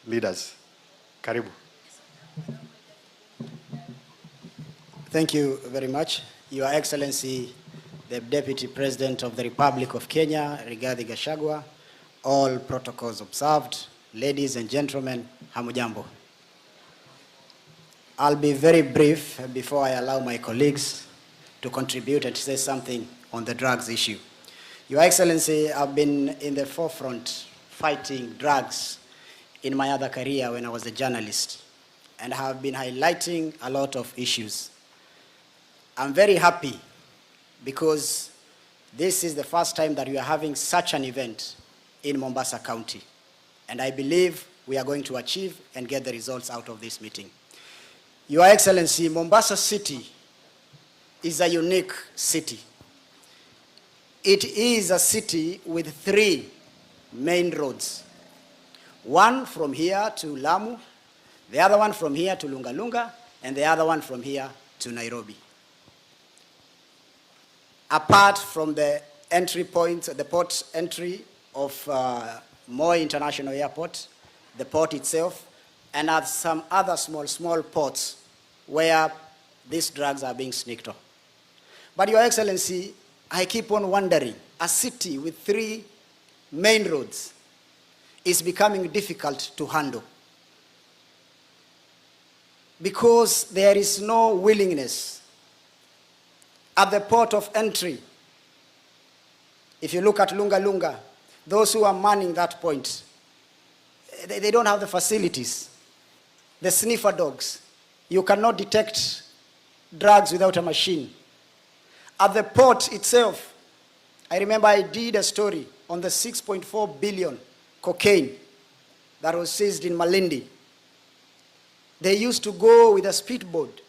leaders. Karibu. Thank you very much. Your Excellency, the Deputy President of the Republic of Kenya, Rigathi Gachagua, all protocols observed, ladies and gentlemen, hamujambo. I'll be very brief before I allow my colleagues to contribute and to say something on the drugs issue. Your Excellency, I've been in the forefront fighting drugs in my other career when I was a journalist, and have been highlighting a lot of issues. I'm very happy because this is the first time that we are having such an event in Mombasa County, and I believe we are going to achieve and get the results out of this meeting. Your Excellency, Mombasa City is a unique city. It is a city with 3 main roads. One from here to Lamu, the other one from here to Lungalunga, and the other one from here to Nairobi. Apart from the entry point, the port entry of Moi International Airport, the port itself, and at some other small ports where these drugs are being sneaked on. But Your Excellency, I keep on wondering, a city with 3 main roads is becoming difficult to handle because there is no willingness at the port of entry. If you look at Lungalunga, those who are manning that point, they don't have the facilities. The sniffer dogs, you cannot detect drugs without a machine. At the port itself, I remember I did a story on the 6.4 billion cocaine that was seized in Malindi. They used to go with a speedboat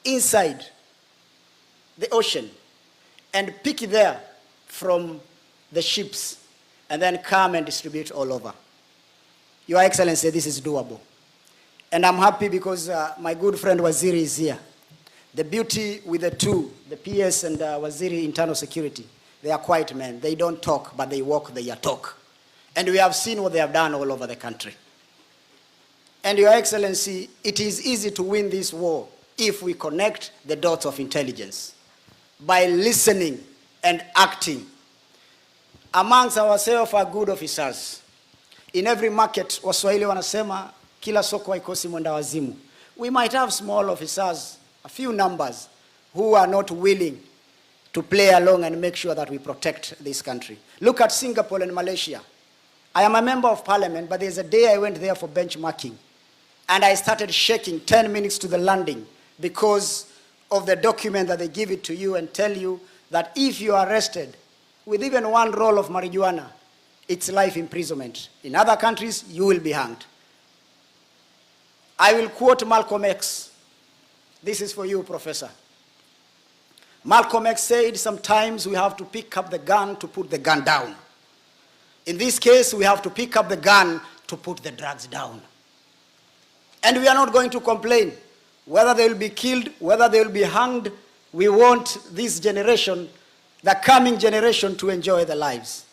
inside the ocean and pick it there from the ships and then come and distribute all over. Your Excellency, this is doable. And I'm happy because my good friend Waziri is here. The beauty with the two, the PS and Waziri Internal Security, they are quiet men. They don't talk, but they walk, they talk. And we have seen what they have done all over the country. And Your Excellency, it is easy to win this war if we connect the dots of intelligence by listening and acting. Amongst ourselves are good officers. In every market, Waswahili wanasema, kila soko haikosi mwenda wazimu. We might have small officers, a few numbers, who are not willing to play along and make sure that we protect this country. Look at Singapore and Malaysia. I am a member of parliament, but there's a day I went there for benchmarking, and I started shaking 10 minutes to the landing because of the document that they give it to you and tell you that if you are arrested with even 1 roll of marijuana, it's life imprisonment. In other countries, you will be hanged. I will quote Malcolm X. This is for you, Professor. Malcolm X said, sometimes we have to pick up the gun to put the gun down. In this case, we have to pick up the gun to put the drugs down. And we are not going to complain. Whether they will be killed, whether they will be hanged, we want this generation, the coming generation, to enjoy their lives.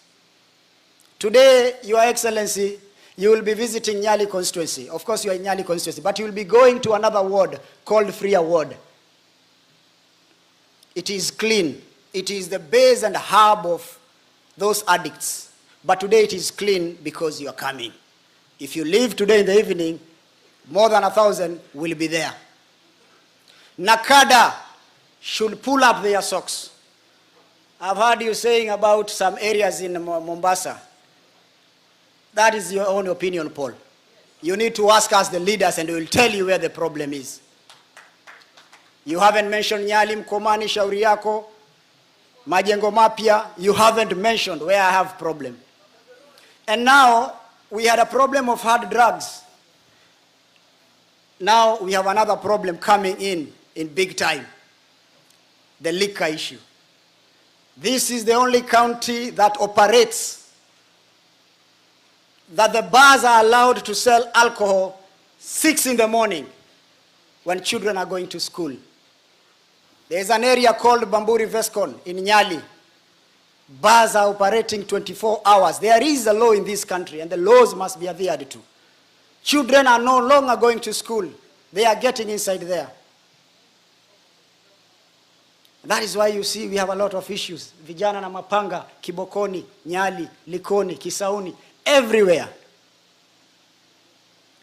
Today, Your Excellency, you will be visiting Nyali constituency. Of course, you are in Nyali constituency, but you will be going to another ward called Freer Ward. It is clean. It is the base and hub of those addicts. But today it is clean because you are coming. If you leave today in the evening, more than 1,000 will be there. Nakada should pull up their socks. I've heard you saying about some areas in Mombasa. That is your own opinion, Paul. You need to ask us, the leaders, and we will tell you where the problem is. You haven't mentioned Nyali, Mkomani, Shauri Yako, Majengo Mapya. You haven't mentioned where I have problem. And now we had a problem of hard drugs. Now we have another problem coming in big time. The liquor issue. This is the only county that operates, that the bars are allowed to sell alcohol 6 in the morning when children are going to school. There's an area called Bamburi Vescon in Nyali. Bars are operating 24 hours. There is a law in this country, and the laws must be adhered to. Children are no longer going to school. They are getting inside there. That is why you see we have a lot of issues. Vijana na mapanga, Kibokoni, Nyali, Likoni, Kisauni, everywhere.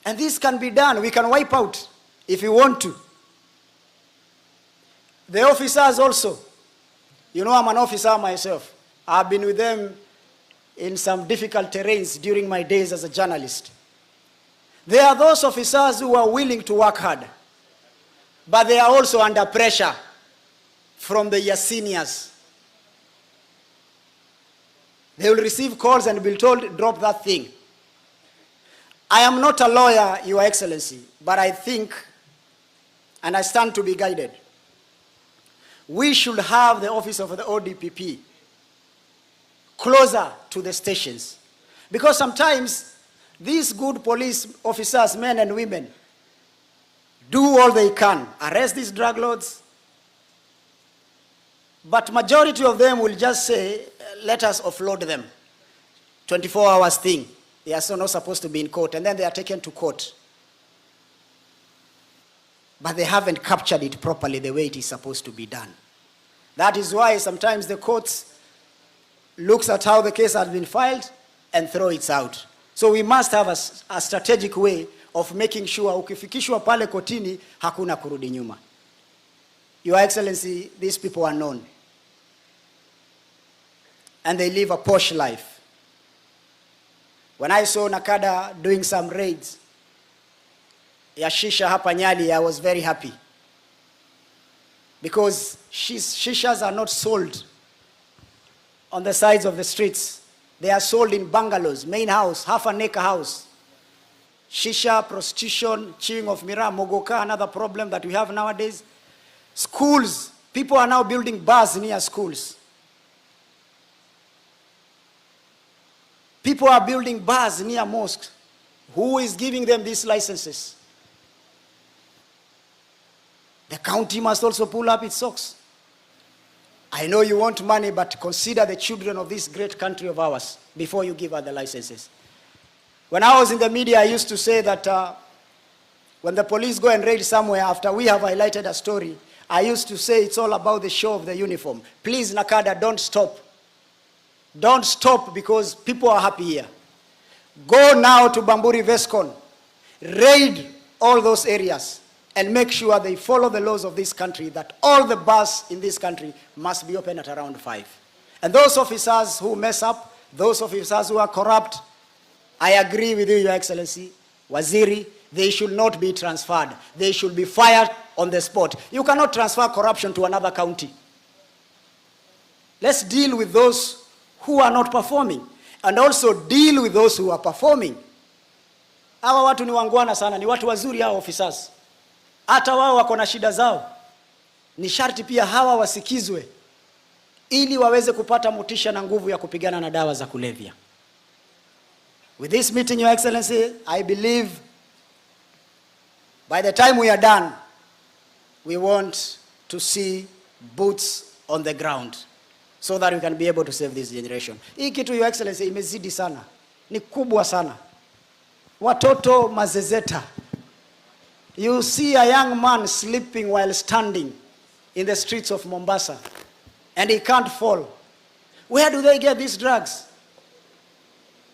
And this can be done. We can wipe out if we want to. The officers also. You know, I'm an officer myself. I've been with them in some difficult terrains during my days as a journalist. There are those officers who are willing to work hard, but they are also under pressure from their seniors. They will receive calls and be told, drop that thing. I am not a lawyer, Your Excellency, but I think, and I stand to be guided, we should have the office of the ODPP closer to the stations. Because sometimes these good police officers, men and women, do all they can, arrest these drug lords, but majority of them will just say, let us offload them. 24 hours thing. They are so not supposed to be in court, and then they are taken to court. But they haven't captured it properly the way it is supposed to be done. That is why sometimes the courts looks at how the case has been filed and throw it out. So we must have a strategic way of making sure ukifikishwa pale kotini hakuna kurudi nyuma. Your Excellency, these people are known. And they live a posh life. When I saw Nakada doing some raids ya shisha hapa Nyali, I was very happy. Because shishas are not sold on the sides of the streets. They are sold in bungalows, main house, half an acre house. Shisha, prostitution, chewing of mira, mogoka, another problem that we have nowadays. Schools, people are now building bars near schools. People are building bars near mosques. Who is giving them these licenses? The county must also pull up its socks. I know you want money, but consider the children of this great country of ours before you give out the licenses. When I was in the media, I used to say that when the police go and raid somewhere after we have highlighted a story, I used to say it's all about the show of the uniform. Please, Nakada, don't stop. Don't stop, because people are happy here. Go now to Bamburi Vescon, raid all those areas, and make sure they follow the laws of this country, that all the bars in this country must be open at around 5. And those officers who mess up, those officers who are corrupt, I agree with you, Your Excellency, Waziri, they should not be transferred. They should be fired on the spot. You cannot transfer corruption to another county. Let's deal with those who are not performing, and also deal with those who are performing. Hawa watu ni wangwana sana, ni watu wazuri hao officers. Hata wao wako na shida zao. Ni sharti pia hawa wasikizwe ili waweze kupata motisha na nguvu ya kupigana na dawa za kulevya. With this meeting, Your Excellency, I believe by the time we are done, we want to see boots on the ground, so that we can be able to save this generation. Hii kitu, Your Excellency, imezidi sana. Ni kubwa sana. Watoto mazezeta. You see a young man sleeping while standing in the streets of Mombasa, and he can't fall. Where do they get these drugs?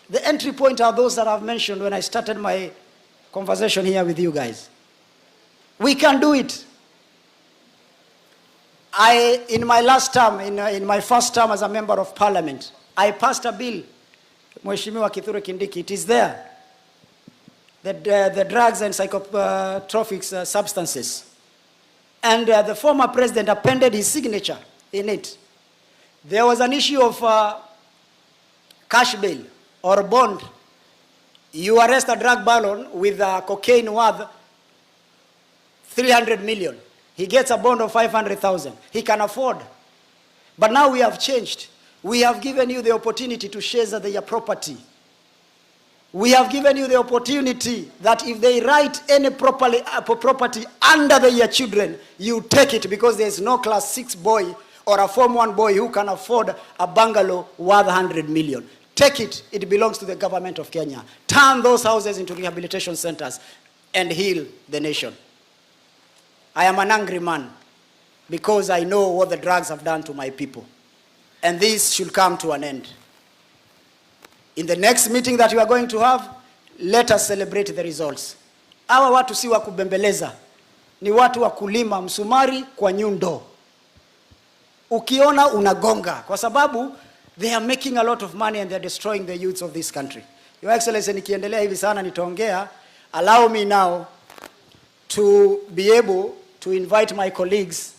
The entry point are those that I've mentioned when I started my conversation here with you guys. We can do it. In my last term, in my first term as a member of parliament, I passed a bill, Mheshimiwa Kithure Kindiki, it is there, the drugs and psychotropic substances. And the former president appended his signature in it. There was an issue of cash bail or bond. You arrest a drug baron with cocaine worth 300 million. He gets a bond of 500,000. He can afford. But now we have changed. We have given you the opportunity to share their property. We have given you the opportunity that if they write any property under their children, you take it, because there is no class 6 boy or a Form 1 boy who can afford a bungalow worth 100 million. Take it. It belongs to the government of Kenya. Turn those houses into rehabilitation centers and heal the nation. I am an angry man because I know what the drugs have done to my people. And this should come to an end. In the next meeting that you are going to have, let us celebrate the results. Hawa watu si wa kubembeleza, ni watu wa kulima msumari kwa nyundo. Ukiona unagonga, kwa sababu they are making a lot of money and they are destroying the youths of this country. Your Excellency, nikiendelea hivi sana nitaongea. Allow me now to be able to invite my colleagues,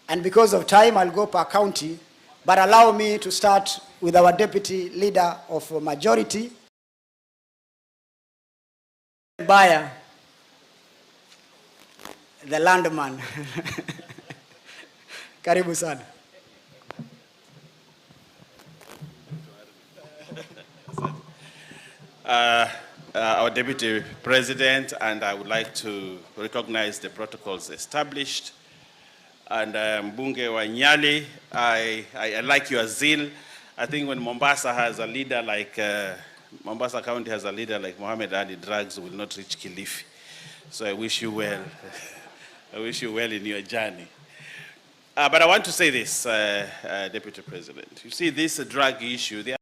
and because of time I'll go per county, but allow me to start with our deputy leader of majority, Buyer, the landman. Karibu sana. Our Deputy President, and I would like to recognize the protocols established. And Mbunge wa Nyali, I like your zeal. I think when Mombasa has a leader like, Mombasa County has a leader like Mohammed Ali, drugs will not reach Kilifi. So I wish you well. I wish you well in your journey. But I want to say this, Deputy President. You see, this drug issue,